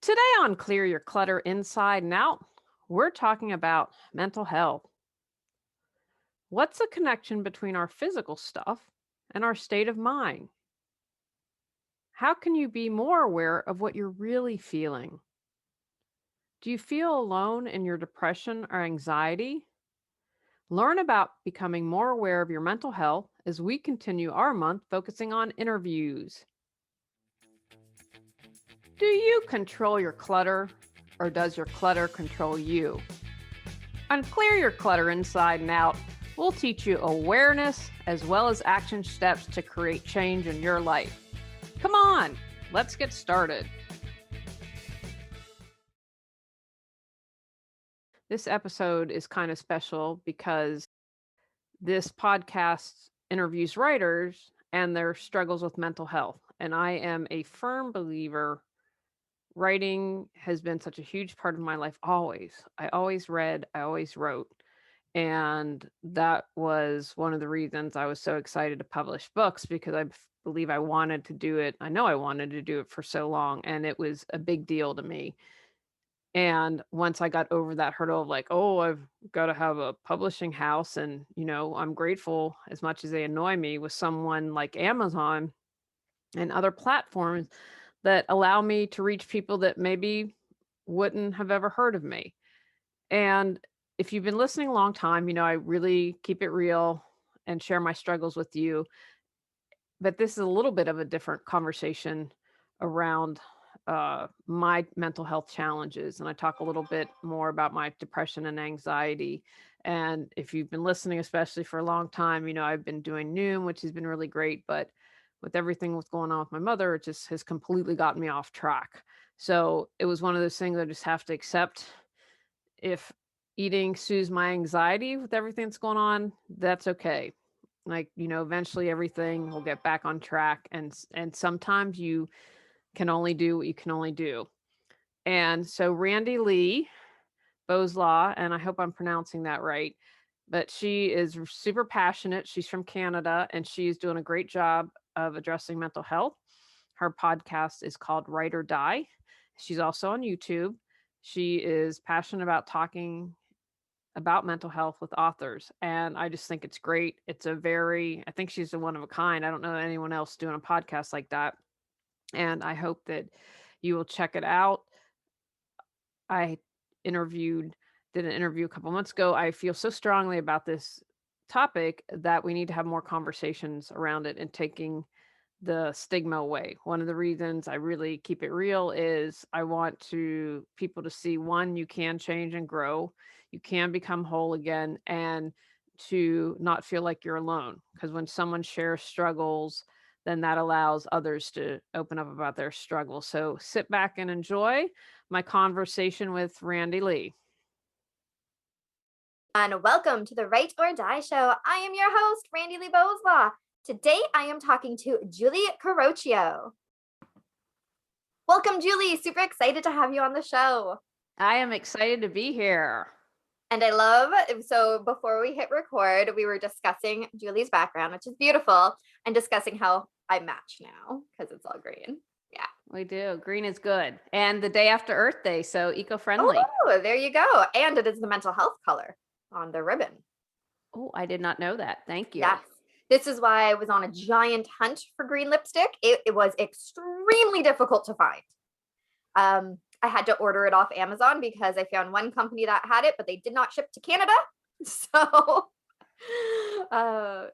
Today on Clear Your Clutter Inside and Out, we're talking about mental health. What's the connection between our physical stuff and our state of mind? How can you be more aware of what you're really feeling? Do you feel alone in your depression or anxiety? Learn about becoming more aware of your mental health as we continue our month focusing on interviews. Do you control your clutter or does your clutter control you? On Clear Your Clutter Inside and Out, we'll teach you awareness as well as action steps to create change in your life. Come on, let's get started. This episode is kind of special because this podcast interviews writers and their struggles with mental health. And I am a firm believer writing has been such a huge part of my life always. I always read, I always wrote. And that was one of the reasons I was so excited to publish books because believe I wanted to do it. I know I wanted to do it for so long, and it was a big deal to me. And once I got over that hurdle of like, oh, I've got to have a publishing house, and I'm grateful as much as they annoy me with someone like Amazon and other platforms that allow me to reach people that maybe wouldn't have ever heard of me. And if you've been listening a long time, I really keep it real and share my struggles with you. But this is a little bit of a different conversation around my mental health challenges. And I talk a little bit more about my depression and anxiety. And if you've been listening, especially for a long time, I've been doing Noom, which has been really great. But with everything that's going on with my mother, it just has completely gotten me off track. So it was one of those things I just have to accept. If eating soothes my anxiety with everything that's going on, that's okay. Like, eventually everything will get back on track. And sometimes you can only do what you can only do. And so Randy Lee Boslaw, and I hope I'm pronouncing that right, but she is super passionate. She's from Canada and she's doing a great job of addressing mental health. Her podcast is called Write or Die. She's also on YouTube. She is passionate about talking about mental health with authors. And I just think it's great. I think she's a one of a kind. I don't know anyone else doing a podcast like that. And I hope that you will check it out. I did an interview a couple months ago. I feel so strongly about this topic that we need to have more conversations around it and taking the stigma away. One of the reasons I really keep it real is I want people to see, one, you can change and grow, you can become whole again, and to not feel like you're alone. Because when someone shares struggles, then that allows others to open up about their struggles. So sit back and enjoy my conversation with Randy Lee. And welcome to the Write or Die Show. I am your host, Randy Lee Boslaw. Today I am talking to Julie Carocchio. Welcome, Julie. Super excited to have you on the show. I am excited to be here. And so before we hit record, we were discussing Julie's background, which is beautiful, and discussing how I match now because it's all green. Yeah. We do. Green is good. And the day after Earth Day, so eco-friendly. Oh, there you go. And it is the mental health color on the ribbon. Oh, I did not know that. Thank you. Yes. This is why I was on a giant hunt for green lipstick. It was extremely difficult to find. I had to order it off Amazon because I found one company that had it, but they did not ship to Canada. So,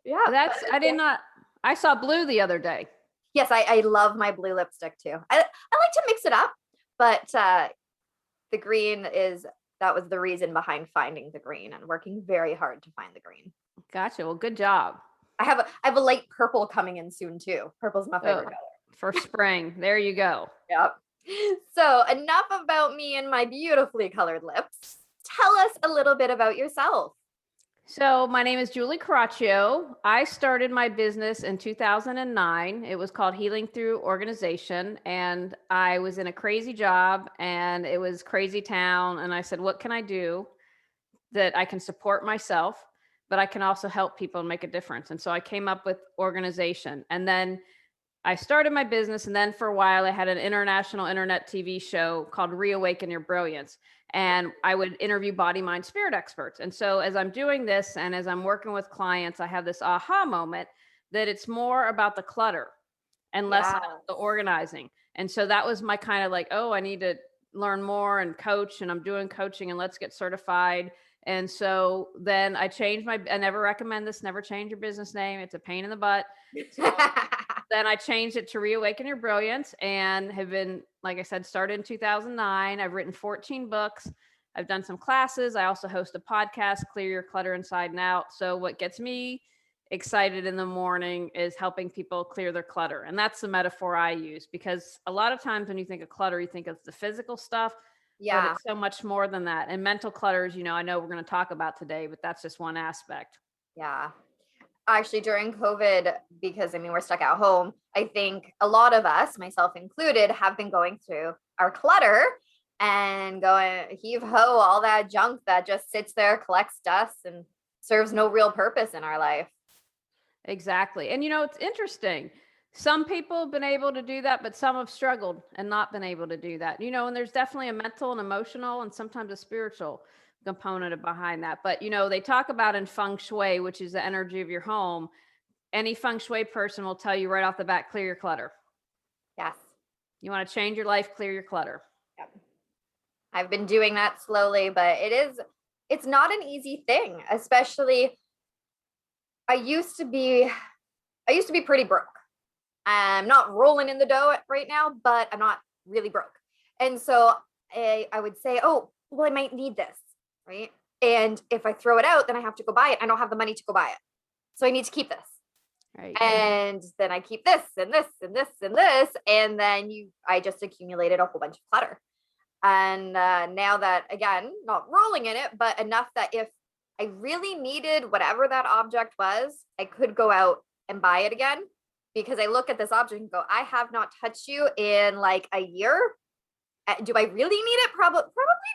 yeah. I saw blue the other day. Yes, I love my blue lipstick too. I like to mix it up, but the green that was the reason behind finding the green and working very hard to find the green. Gotcha. Well, good job. I have a light purple coming in soon too. Purple's my favorite color. For spring. There you go. Yep. So enough about me and my beautifully colored lips. Tell us a little bit about yourself. So my name is Julie Carocchio. I started my business in 2009. It was called Healing Through Organization. And I was in a crazy job and it was crazy town. And I said, what can I do that I can support myself, but I can also help people and make a difference? And so I came up with organization. And then I started my business, and then for a while I had an international internet TV show called Reawaken Your Brilliance. And I would interview body, mind, spirit experts. And so as I'm doing this and as I'm working with clients, I have this aha moment that it's more about the clutter and less Yeah. about the organizing. And so that was my kind of like, oh, I need to learn more and coach, and I'm doing coaching, and let's get certified. And so then I never recommend this, never change your business name. It's a pain in the butt. So then I changed it to Reawaken Your Brilliance and have been, like I said, started in 2009. I've written 14 books. I've done some classes. I also host a podcast, Clear Your Clutter Inside and Out. So what gets me excited in the morning is helping people clear their clutter. And that's the metaphor I use, because a lot of times when you think of clutter, you think of the physical stuff, but Yeah. it's so much more than that. And mental clutters, I know we're going to talk about today, but that's just one aspect. Yeah. Actually, during COVID, because I mean, we're stuck at home, I think a lot of us, myself included, have been going through our clutter and going heave ho, all that junk that just sits there, collects dust, and serves no real purpose in our life. Exactly. And it's interesting. Some people have been able to do that, but some have struggled and not been able to do that. And there's definitely a mental and emotional and sometimes a spiritual component behind that. But, they talk about in feng shui, which is the energy of your home. Any feng shui person will tell you right off the bat, clear your clutter. Yes. You want to change your life, clear your clutter. Yep. I've been doing that slowly, but it's not an easy thing, especially I used to be pretty broke. I'm not rolling in the dough right now, but I'm not really broke. And so I would say, oh, well, I might need this, right? And if I throw it out, then I have to go buy it. I don't have the money to go buy it. So I need to keep this. Right. And then I keep this and this and this and this. And then I just accumulated a whole bunch of clutter. And now that, again, not rolling in it, but enough that if I really needed whatever that object was, I could go out and buy it again, because I look at this object and go, I have not touched you in like a year. Do I really need it? Probably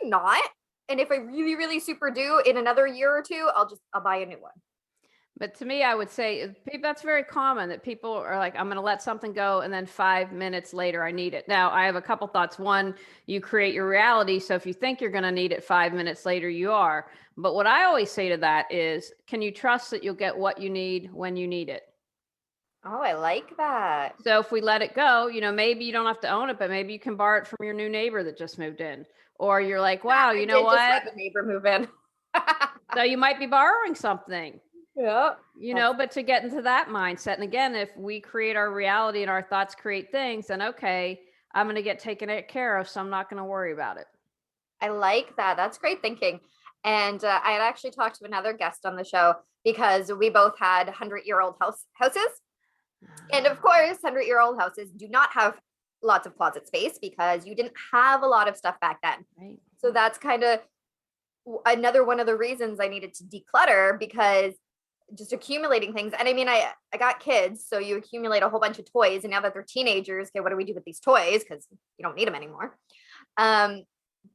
not. And if I really, really super do in another year or two, I'll buy a new one. But to me, I would say that's very common, that people are like, I'm going to let something go, and then 5 minutes later, I need it. Now, I have a couple thoughts. One, you create your reality. So if you think you're going to need it 5 minutes later, you are. But what I always say to that is, can you trust that you'll get what you need when you need it? Oh, I like that. So if we let it go, maybe you don't have to own it, but maybe you can borrow it from your new neighbor that just moved in. Or you're like, wow, you know what? Just had the neighbor move in. So you might be borrowing something. Yeah. But to get into that mindset. And again, if we create our reality and our thoughts create things, then okay, I'm going to get taken care of. So I'm not going to worry about it. I like that. That's great thinking. And I had actually talked to another guest on the show, because we both had 100-year-old houses. And of course, 100-year-old houses do not have lots of closet space, because you didn't have a lot of stuff back then. Right. So that's kind of another one of the reasons I needed to declutter, because just accumulating things. And I mean, I got kids, so you accumulate a whole bunch of toys, and now that they're teenagers, okay, what do we do with these toys? Because you don't need them anymore.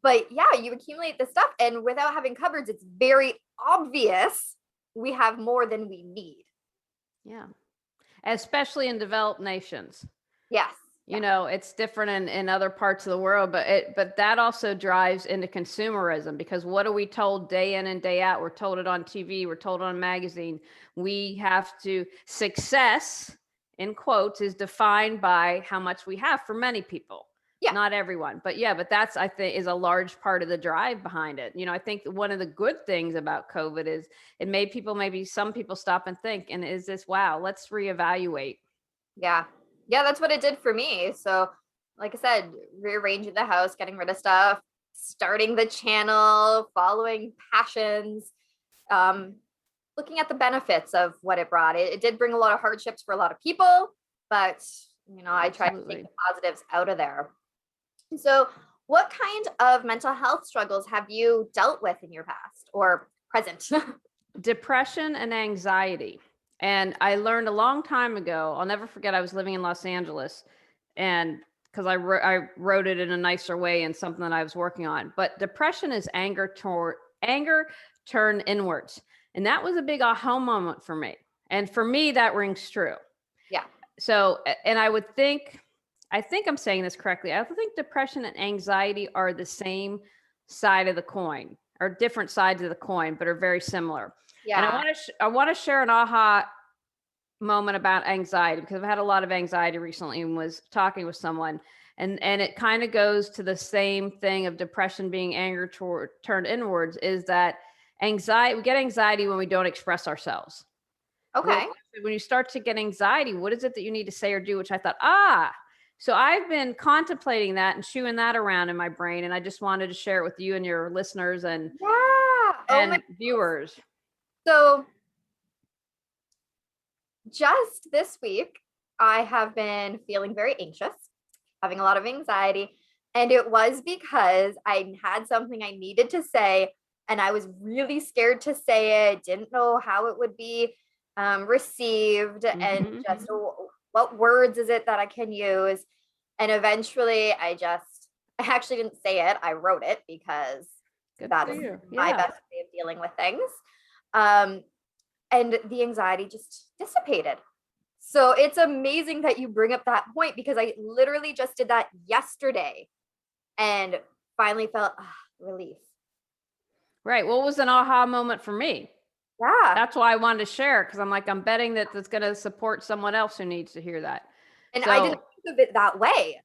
But yeah, you accumulate this stuff, and without having cupboards, it's very obvious we have more than we need. Yeah. Especially in developed nations. Yes. It's different in other parts of the world, but that also drives into consumerism, because what are we told day in and day out? We're told it on TV, we're told on a magazine. We have to, success in quotes is defined by how much we have for many people. Yeah. Not everyone, but that's, I think, is a large part of the drive behind it. I think one of the good things about COVID is it made maybe some people stop and think, and is this, wow, let's reevaluate. Yeah. Yeah, that's what it did for me. So, like I said, rearranging the house, getting rid of stuff, starting the channel, following passions, looking at the benefits of what it brought. It did bring a lot of hardships for a lot of people, but I tried to take the positives out of there. So, what kind of mental health struggles have you dealt with in your past or present? Depression and anxiety. And I learned a long time ago, I'll never forget, I was living in Los Angeles, and because I wrote it in a nicer way and something that I was working on. But depression is anger turned inwards. And that was a big aha moment for me. And for me, that rings true. Yeah. And I think I'm saying this correctly. I think depression and anxiety are the same side of the coin, or different sides of the coin, but are very similar. And Yeah. I want to share an aha moment about anxiety, because I've had a lot of anxiety recently and was talking with someone, and it kind of goes to the same thing of depression being anger turned inwards, is that we get anxiety when we don't express ourselves. Well, Okay. when you start to get anxiety, what is it that you need to say or do? Which I thought, so I've been contemplating that and chewing that around in my brain, and I just wanted to share it with you and your listeners and Yeah. Oh my. viewers. So just this week, I have been feeling very anxious, having a lot of anxiety. And it was because I had something I needed to say, and I was really scared to say it, didn't know how it would be received, and just what words is it that I can use. And eventually, I actually didn't say it, I wrote it because Good for that's you. my Yeah. best way of dealing with things. Um, and the anxiety just dissipated. So it's amazing that you bring up that point, because I literally just did that yesterday and finally felt relief. Right. What was an aha moment for me? Yeah. That's why I wanted to share, because I'm like, I'm betting that it's going to support someone else who needs to hear that. And I didn't So think of it that way.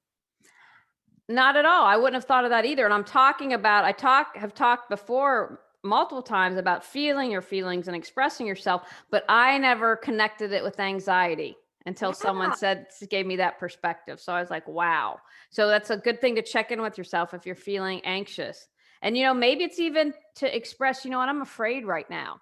not at all. I wouldn't have thought of that either. And I'm talking about, have talked before multiple times about feeling your feelings and expressing yourself, but I never connected it with anxiety until someone Yeah. gave me that perspective. So I was like, wow. So that's a good thing to check in with yourself if you're feeling anxious. And, maybe it's even to express, what, I'm afraid right now.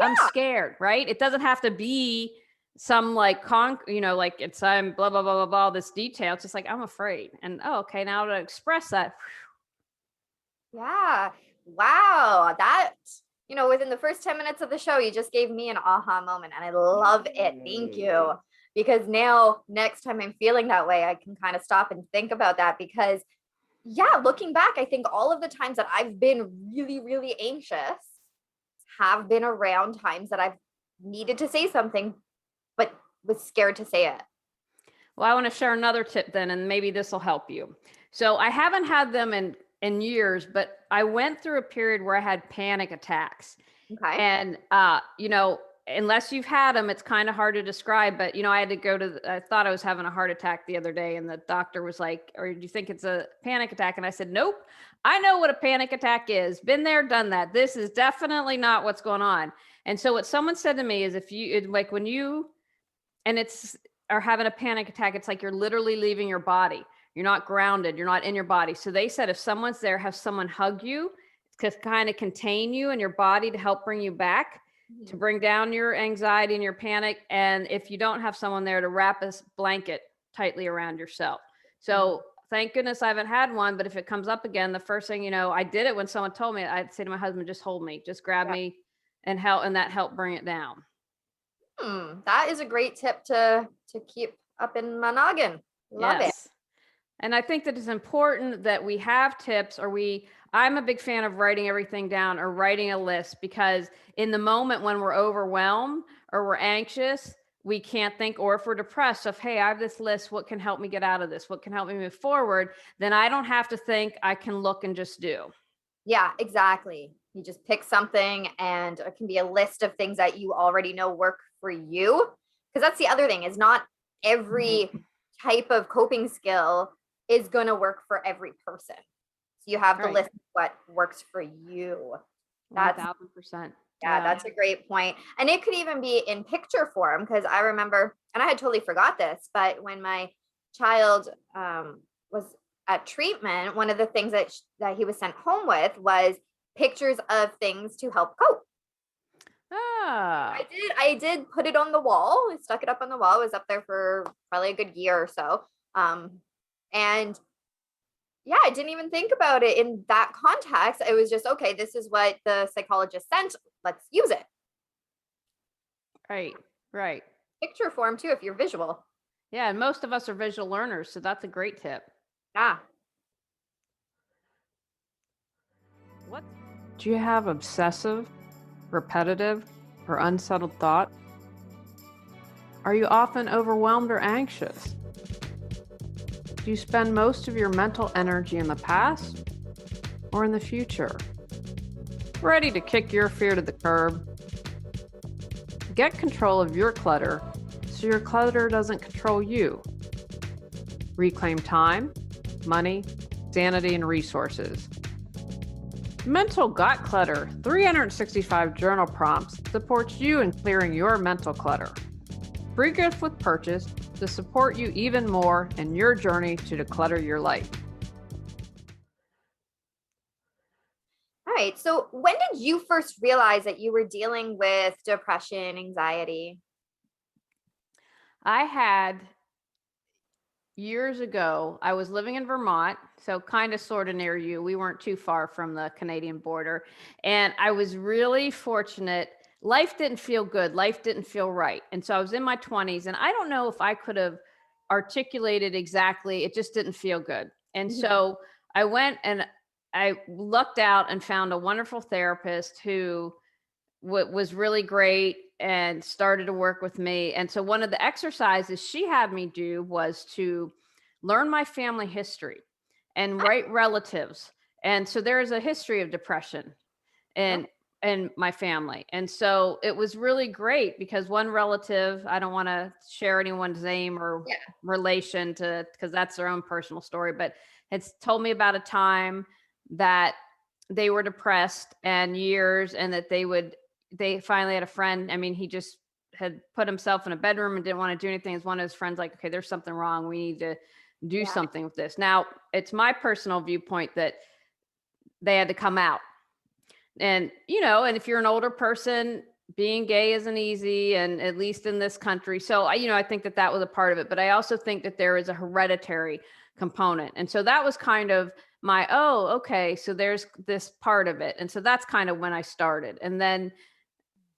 I'm Yeah. scared, right? It doesn't have to be some like like it's I'm blah blah blah blah blah this detail. It's just like I'm afraid, and okay, now to express that. Yeah. Wow. Within the first 10 minutes of the show, you just gave me an aha moment, and I love it. Thank you. Because now, next time I'm feeling that way, I can kind of stop and think about that. Because, yeah, looking back, I think all of the times that I've been really, really anxious have been around times that I've needed to say something, but was scared to say it. Well, I want to share another tip then, and maybe this will help you. So I haven't had them in years, but I went through a period where I had panic attacks. Okay. And unless you've had them, it's kind of hard to describe. But I had to I thought I was having a heart attack the other day, and the doctor was like, "Or do you think it's a panic attack?" And I said, "Nope. I know what a panic attack is. Been there, done that. This is definitely not what's going on." And so what someone said to me is, like when you and it's are having a panic attack, it's like you're literally leaving your body. You're not grounded. You're not in your body. So they said if someone's there, have someone hug you to kind of contain you and your body to help bring you back, to bring down your anxiety and your panic. And if you don't have someone there, to wrap a blanket tightly around yourself. So thank goodness I haven't had one. But if it comes up again, the first thing, I did it when someone told me, I'd say to my husband, just hold me, just grab me and help. And that helped bring it down. That is a great tip to keep up in my noggin. Love it. Yes. And I think that it's important that we have tips, I'm a big fan of writing everything down or writing a list, because in the moment when we're overwhelmed or we're anxious, we can't think, or if we're depressed, of, hey, I have this list. What can help me get out of this? What can help me move forward? Then I don't have to think, I can look and just do. Yeah, exactly. You just pick something, and it can be a list of things that you already know work for you. Because that's the other thing, is not every type of coping skill is going to work for every person. So you have the Right. list of what works for you. That's 1000%. Yeah, that's a great point. And it could even be in picture form, because I remember, and I had totally forgot this, but when my child was at treatment, one of the things that he was sent home with was pictures of things to help cope. Ah. I did put it on the wall. I stuck it up on the wall. It was up there for probably a good year or so. And yeah, I didn't even think about it in that context. It was just, okay, this is what the psychologist sent. Let's use it. Right. Right. Picture form too, if you're visual. Yeah. And most of us are visual learners. So that's a great tip. Yeah. What do you have? Obsessive, repetitive, or unsettled thought? Are you often overwhelmed or anxious? Do you spend most of your mental energy in the past or in the future? Ready to kick your fear to the curb? Get control of your clutter so your clutter doesn't control you. Reclaim time, money, sanity, and resources. Mental Gut Clutter 365 Journal Prompts supports you in clearing your mental clutter. Free gift with purchase to support you even more in your journey to declutter your life. All right. So when did you first realize that you were dealing with depression, anxiety? I had years ago, I was living in Vermont, so kind of sort of near you. We weren't too far from the Canadian border. And I was really fortunate. Life didn't feel good. Life didn't feel right. And so I was in my 20s, and I don't know if I could have articulated exactly. It just didn't feel good. And Mhm. so I went and I lucked out and found a wonderful therapist who was really great and started to work with me. And so one of the exercises she had me do was to learn my family history and write relatives. And so there is a history of depression Okay. and my family. And so it was really great because one relative, I don't want to share anyone's name or Yeah. relation to because that's their own personal story, but it's told me about a time that they were depressed and years and that they finally had a friend. I mean, he just had put himself in a bedroom and didn't want to do anything. As one of his friends, like, okay, there's something wrong. We need to do Yeah. something with this. Now, it's my personal viewpoint that they had to come out. And, and if you're an older person, being gay isn't easy, and at least in this country. So, I think that that was a part of it. But I also think that there is a hereditary component. And so that was kind of oh, okay. So there's this part of it. And so that's kind of when I started. And then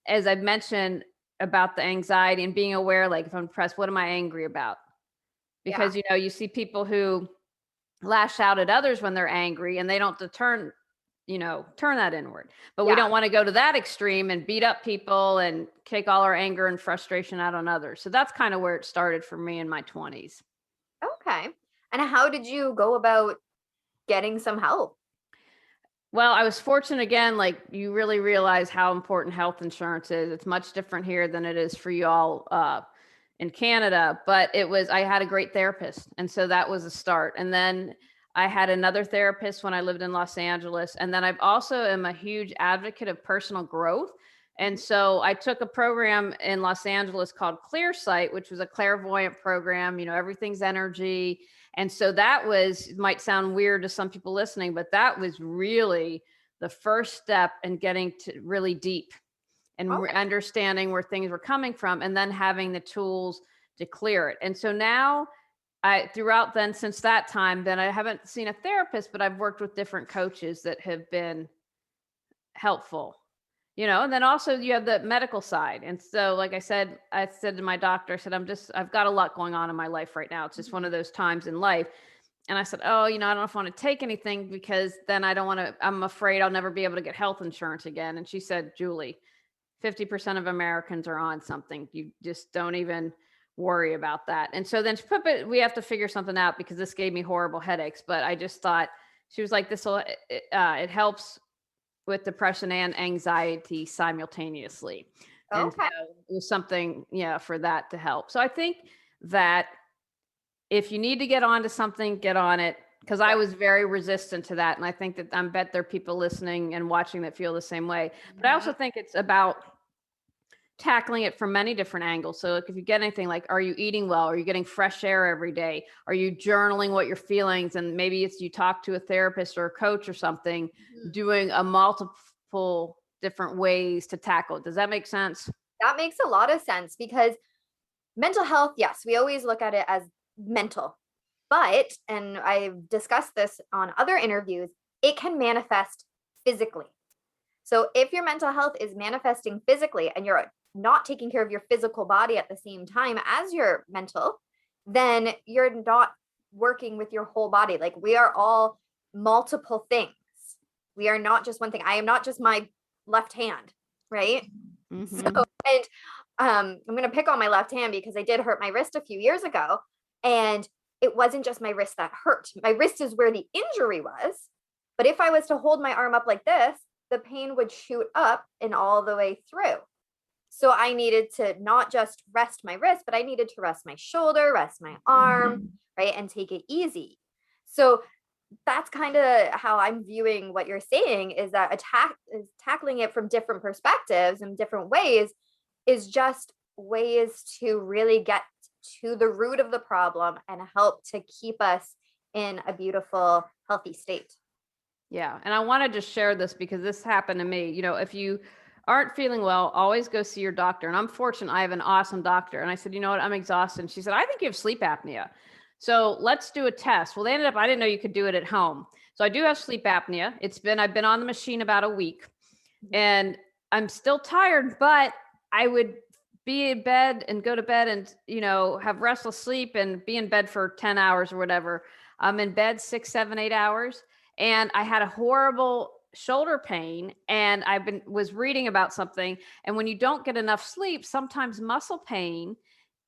as I mentioned about the anxiety and being aware, like if I'm depressed, what am I angry about? Yeah. Because, you see people who lash out at others when they're angry and they don't turn that inward. But we Yeah. don't want to go to that extreme and beat up people and take all our anger and frustration out on others. So that's kind of where it started for me in my 20s. Okay. And how did you go about getting some help? Well, I was fortunate again, like you really realize how important health insurance is. It's much different here than it is for you all in Canada, but I had a great therapist. And so that was a start. And then I had another therapist when I lived in Los Angeles. And then I've also am a huge advocate of personal growth. And Mhm. so I took a program in Los Angeles called Clearsight, which was a clairvoyant program. Everything's energy. And so that might sound weird to some people listening, but that was really the first step in getting to really deep and Okay. understanding where things were coming from and then having the tools to clear it. And so now throughout then since that time, then I haven't seen a therapist, but I've worked with different coaches that have been helpful. And then also you have the medical side. And so, like I said to my doctor, I said, I've got a lot going on in my life right now. It's just one Mhm. of those times in life. And I said, oh, I don't know if I want to take anything because then I'm afraid I'll never be able to get health insurance again. And she said, Julie, 50% of Americans are on something. You just don't even worry about that. And so then we have to figure something out because this gave me horrible headaches. But I just thought, she was like, it helps with depression and anxiety simultaneously. And so Okay. it was something, yeah, for that to help. So I think that if you need to get onto something, get on it. Because I Yeah. was very resistant to that. And I think that I bet there are people listening and watching that feel the same way. But I also Mhm. think it's about tackling it from many different angles. So like if you get anything like, are you eating well? Are you getting fresh air every day? Are you journaling what your feelings? And maybe it's you talk to a therapist or a coach or something, Mhm. doing a multiple different ways to tackle it. Does that make sense? That makes a lot of sense because mental health, yes, we always look at it as mental, but, and I've discussed this on other interviews, it can manifest physically. So if your mental health is manifesting physically and you're not taking care of your physical body at the same time as your mental, then you're not working with your whole body. Like we are all multiple things. We are not just one thing. I am not just my left hand, right? So, Mm-hmm. and I'm going to pick on my left hand because I did hurt my wrist a few years ago. And it wasn't just my wrist that hurt. My wrist is where the injury was. But if I was to hold my arm up like this, the pain would shoot up and all the way through. So I needed to not just rest my wrist, but I needed to rest my shoulder, rest my arm, right? And take it easy. So that's kind of how I'm viewing what you're saying, is that tackling it from different perspectives and different ways is just ways to really get to the root of the problem and help to keep us in a beautiful, healthy state. Yeah. And I want to just share this because this happened to me. If you aren't feeling well, always go see your doctor. And I'm fortunate I have an awesome doctor. And I said, you know what? I'm exhausted. And she said, I think you have sleep apnea. So let's do a test. Well, I didn't know you could do it at home. So I do have sleep apnea. I've been on the machine about a week and I'm still tired, but I would be in bed and go to bed and, have restless sleep and be in bed for 10 hours or whatever. I'm in bed 6, 7, 8 hours. And I had a horrible shoulder pain, and was reading about something. And when you don't get enough sleep, sometimes muscle pain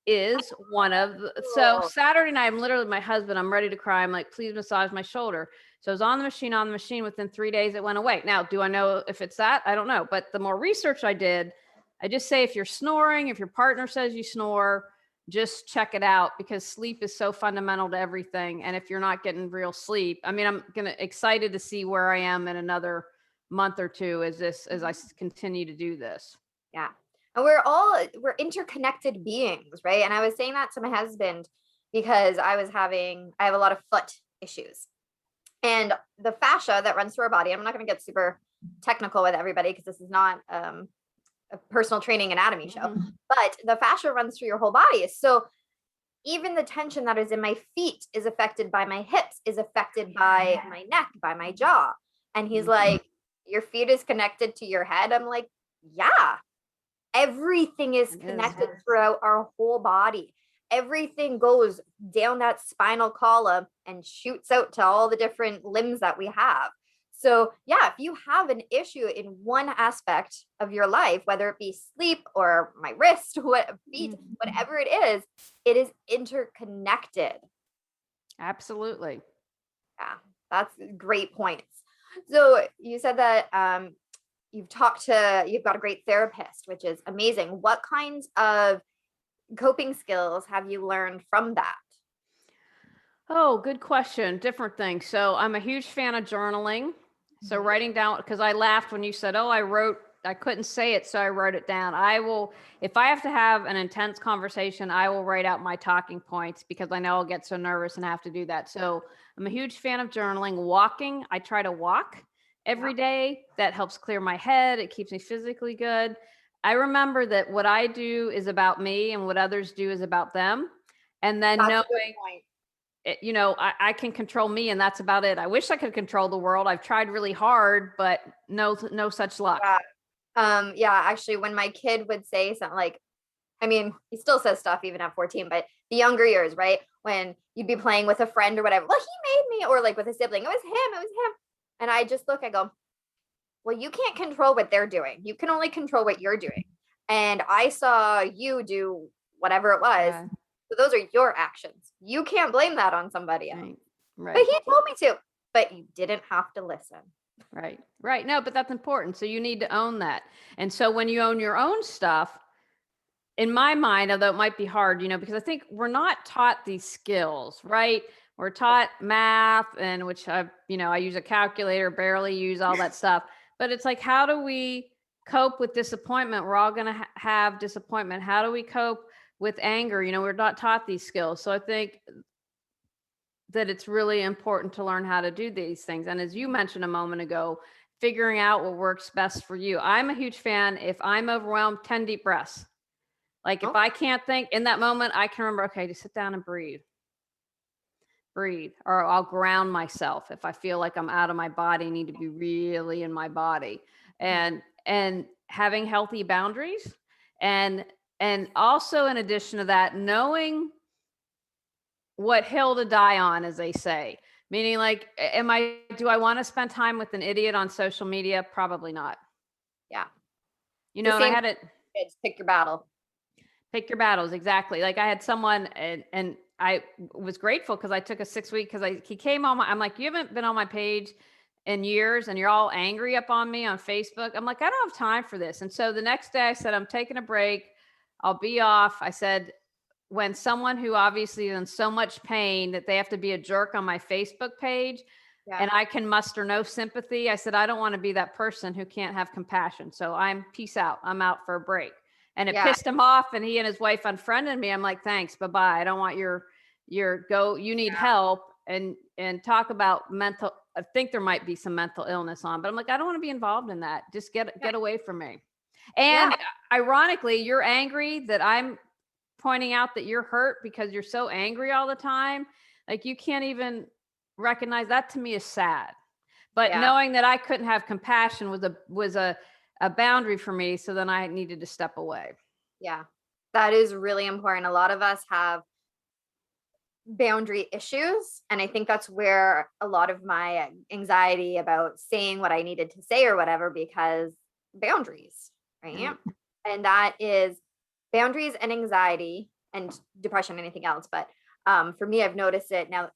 is one of so Saturday night, my husband, I'm ready to cry. I'm like, please massage my shoulder. So I was on the machine. Within 3 days, it went away. Now, do I know if it's that? I don't know. But the more research I did, I just say, if you're snoring, if your partner says you snore, just check it out, because sleep is so fundamental to everything. And if you're not getting real sleep, I'm excited to see where I am in another month or two as I continue to do this. Yeah. And we're interconnected beings, right? And I was saying that to my husband because I have a lot of foot issues. And the fascia that runs through our body, I'm not going to get super technical with everybody because this is not a personal training anatomy show, but the fascia runs through your whole body. So even the tension that is in my feet is affected by my hips, is affected by my neck, by my jaw. And he's like, your feet is connected to your head. I'm like, yeah, everything is connected throughout our whole body. Everything goes down that spinal column and shoots out to all the different limbs that we have. So yeah, if you have an issue in one aspect of your life, whether it be sleep or my wrist, feet, whatever it is interconnected. Absolutely. Yeah, that's great points. So you said that you've got a great therapist, which is amazing. What kinds of coping skills have you learned from that? Oh, good question. Different things. So I'm a huge fan of journaling. So writing down, because I laughed when you said, oh, I couldn't say it, so I wrote it down. If I have to have an intense conversation, I will write out my talking points because I know I'll get so nervous and have to do that. So I'm a huge fan of journaling. Walking, I try to walk every day. That helps clear my head. It keeps me physically good. I remember that what I do is about me and what others do is about them. And then knowing, I can control me and that's about it. I wish I could control the world. I've tried really hard, but no such luck. Yeah, actually, when my kid would say something like, he still says stuff even at 14, but the younger years, right? When you'd be playing with a friend or whatever, well, he made me, or like with a sibling, it was him. And I just look, I go, well, you can't control what they're doing. You can only control what you're doing. And I saw you do whatever it was. Yeah. So those are your actions. You can't blame that on somebody else. Right. But he told me to, but you didn't have to listen. Right. No, but that's important. So you need to own that. And so when you own your own stuff, in my mind, although it might be hard, because I think we're not taught these skills, right? We're taught math, and which I use a calculator, barely use all that stuff. But it's like, how do we cope with disappointment? We're all going to have disappointment. How do we cope with anger? We're not taught these skills. So I think that it's really important to learn how to do these things. And as you mentioned a moment ago, figuring out what works best for you. I'm a huge fan. If I'm overwhelmed, 10 deep breaths. Like if I can't think in that moment, I can remember, okay, just sit down and breathe, or I'll ground myself. If I feel like I'm out of my body, I need to be really in my body, and having healthy boundaries. And also in addition to that, knowing what hill to die on, as they say, meaning like, do I want to spend time with an idiot on social media? Probably not. Yeah. I had it. Kids, pick your battle. Pick your battles. Exactly. Like I had someone and I was grateful because I took a 6 week because he came on I'm like, you haven't been on my page in years and you're all angry up on me on Facebook. I'm like, I don't have time for this. And so the next day I said, I'm taking a break. I'll be off. I said, when someone who obviously is in so much pain that they have to be a jerk on my Facebook page Yeah. and I can muster no sympathy, I said, I don't want to be that person who can't have compassion. So I'm peace out. I'm out for a break. And it Yeah. pissed him off and he and his wife unfriended me. I'm like, thanks, bye-bye. I don't want your go, you need help and talk about mental. I think there might be some mental illness on, but I'm like, I don't want to be involved in that. Just get away from me. Yeah. And ironically, you're angry that I'm pointing out that you're hurt because you're so angry all the time. Like you can't even recognize that. To me is sad. But Yeah. knowing that I couldn't have compassion was a boundary for me. So then I needed to step away. Yeah. That is really important. A lot of us have boundary issues. And I think that's where a lot of my anxiety about saying what I needed to say or whatever, because boundaries, right? Yeah. And that is boundaries and anxiety and depression, anything else. But for me, I've noticed it now.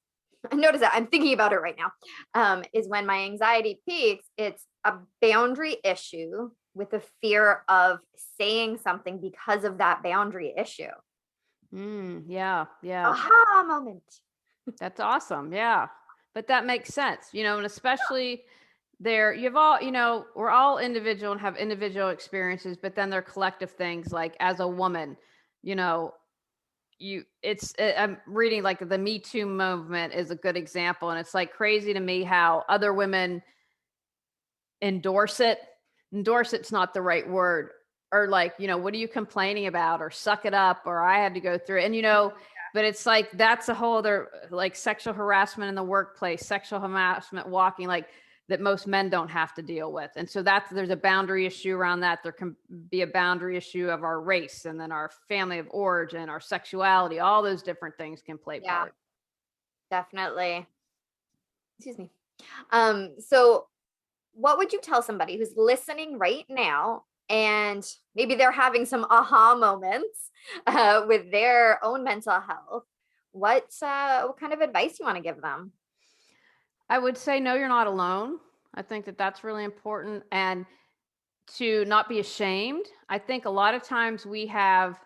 I notice that I'm thinking about it right now. Is when my anxiety peaks, it's a boundary issue with the fear of saying something because of that boundary issue. Yeah, yeah. Aha moment. That's awesome. Yeah. But that makes sense, and especially there, you've all, we're all individual and have individual experiences, but then they're collective things like as a woman, you know, I'm reading like the Me Too movement is a good example. And it's like crazy to me how other women endorse it. Endorse it's not the right word. Or like, what are you complaining about? Or suck it up, or I had to go through it. And but it's like that's a whole other like sexual harassment in the workplace, sexual harassment walking, like that most men don't have to deal with. And so there's a boundary issue around that. There can be a boundary issue of our race and then our family of origin, our sexuality, all those different things can play Yeah, part. definitely. Excuse me. So what would you tell somebody who's listening right now and maybe they're having some aha moments with their own mental health? What kind of advice you want to give them? I would say, no, you're not alone. I think that that's really important. And to not be ashamed. I think a lot of times we have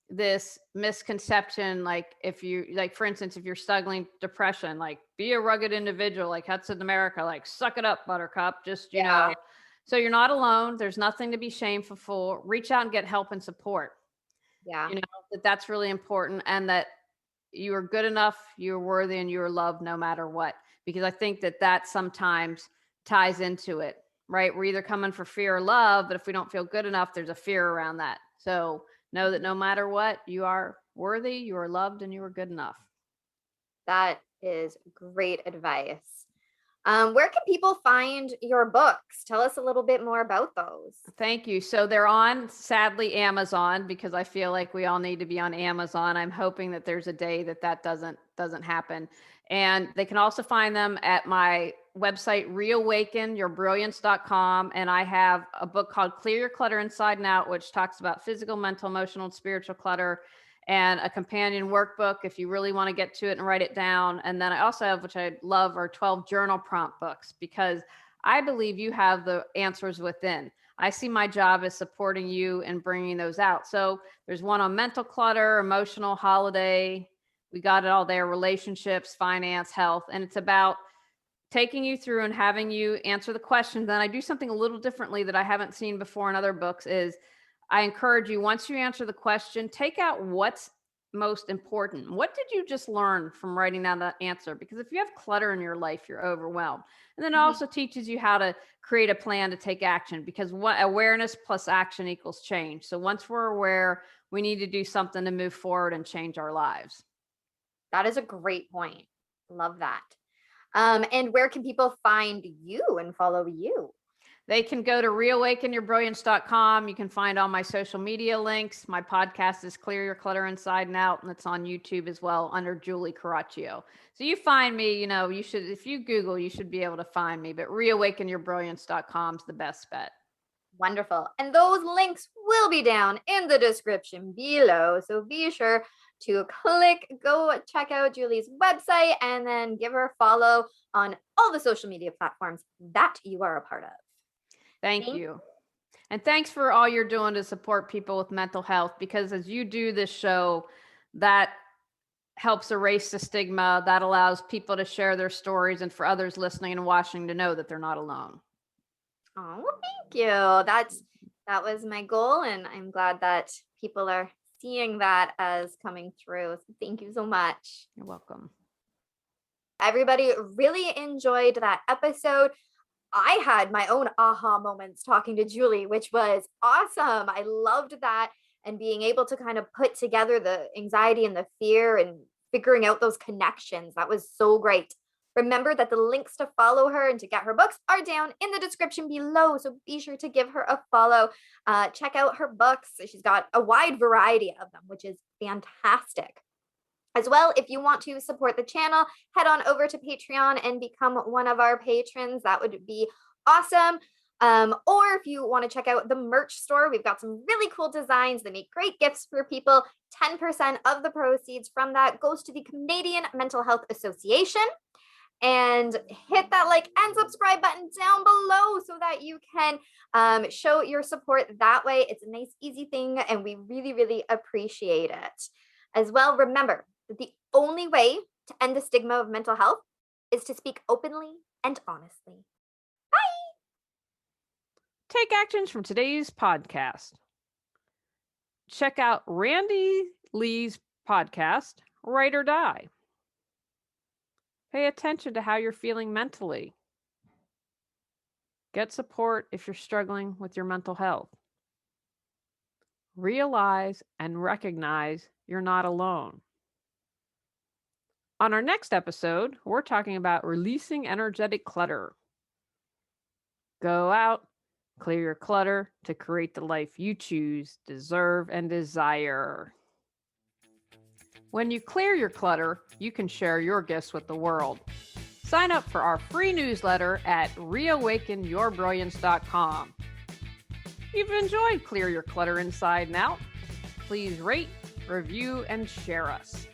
this misconception, like if you like, for instance, if you're struggling depression, like be a rugged individual, like Hudson America, like suck it up, buttercup, just, Yeah, so you're not alone. There's nothing to be shameful for. Reach out and get help and support, yeah, you know, that's really important. And that you are good enough, you're worthy, and you are loved no matter what. Because I think that sometimes ties into it, right? We're either coming for fear or love, but if we don't feel good enough, there's a fear around that. So know that no matter what, you are worthy, you are loved, and you are good enough. that is great advice. Where can people find your books? Tell us a little bit more about those. Thank you. So they're on, sadly, Amazon, because I feel like we all need to be on Amazon. I'm hoping that there's a day that doesn't happen. And they can also find them at my website, reawakenyourbrilliance.com. And I have a book called Clear Your Clutter Inside and Out, which talks about physical, mental, emotional, and spiritual clutter, and a companion workbook if you really want to get to it and write it down. And then I also have, which I love, are 12 journal prompt books, because I believe you have the answers within. I see my job as supporting you and bringing those out. So there's one on mental clutter, emotional, holiday. We got it all there, relationships, finance, health. And it's about taking you through and having you answer the questions. Then I do something a little differently that I haven't seen before in other books is I encourage you, once you answer the question, take out what's most important. What did you just learn from writing down that answer? Because if you have clutter in your life, you're overwhelmed. And then it Mhm. also teaches you how to create a plan to take action, because what awareness plus action equals change. So once we're aware, we need to do something to move forward and change our lives. That is a great point. Love that. And where can people find you and follow you? They can go to reawakenyourbrilliance.com. You can find all my social media links. My podcast is Clear Your Clutter Inside and Out, and it's on YouTube as well under Julie Caraccio. So you find me, you should, if you Google, you should be able to find me, but reawakenyourbrilliance.com is the best bet. Wonderful. And those links will be down in the description below. So be sure to go check out Julie's website, and then give her a follow on all the social media platforms that you are a part of. Thank you. And thanks for all you're doing to support people with mental health, because as you do this show, that helps erase the stigma, that allows people to share their stories, and for others listening and watching to know that they're not alone. Oh, thank you. That was my goal, and I'm glad that people are seeing that as coming through. So thank you so much. You're welcome. Everybody really enjoyed that episode. I had my own aha moments talking to Julie, which was awesome. I loved that, and being able to kind of put together the anxiety and the fear and figuring out those connections. That was so great. Remember that the links to follow her and to get her books are down in the description below. So be sure to give her a follow. Check out her books. She's got a wide variety of them, which is fantastic. As well, if you want to support the channel, head on over to Patreon and become one of our patrons. That would be awesome. Or if you want to check out the merch store, we've got some really cool designs that make great gifts for people. 10% of the proceeds from that goes to the Canadian Mental Health Association. And hit that like and subscribe button down below so that you can show your support that way. It's a nice, easy thing, and we really, really appreciate it. As well, remember that the only way to end the stigma of mental health is to speak openly and honestly. Bye! Take actions from today's podcast. Check out Randy Lee's podcast, Write or Die. Pay attention to how you're feeling mentally. Get support if you're struggling with your mental health. Realize and recognize you're not alone. On our next episode, we're talking about releasing energetic clutter. Go out, clear your clutter to create the life you choose, deserve, and desire. When you clear your clutter, you can share your gifts with the world. Sign up for our free newsletter at reawakenyourbrilliance.com. If you've enjoyed Clear Your Clutter Inside and Out, please rate, review, and share us.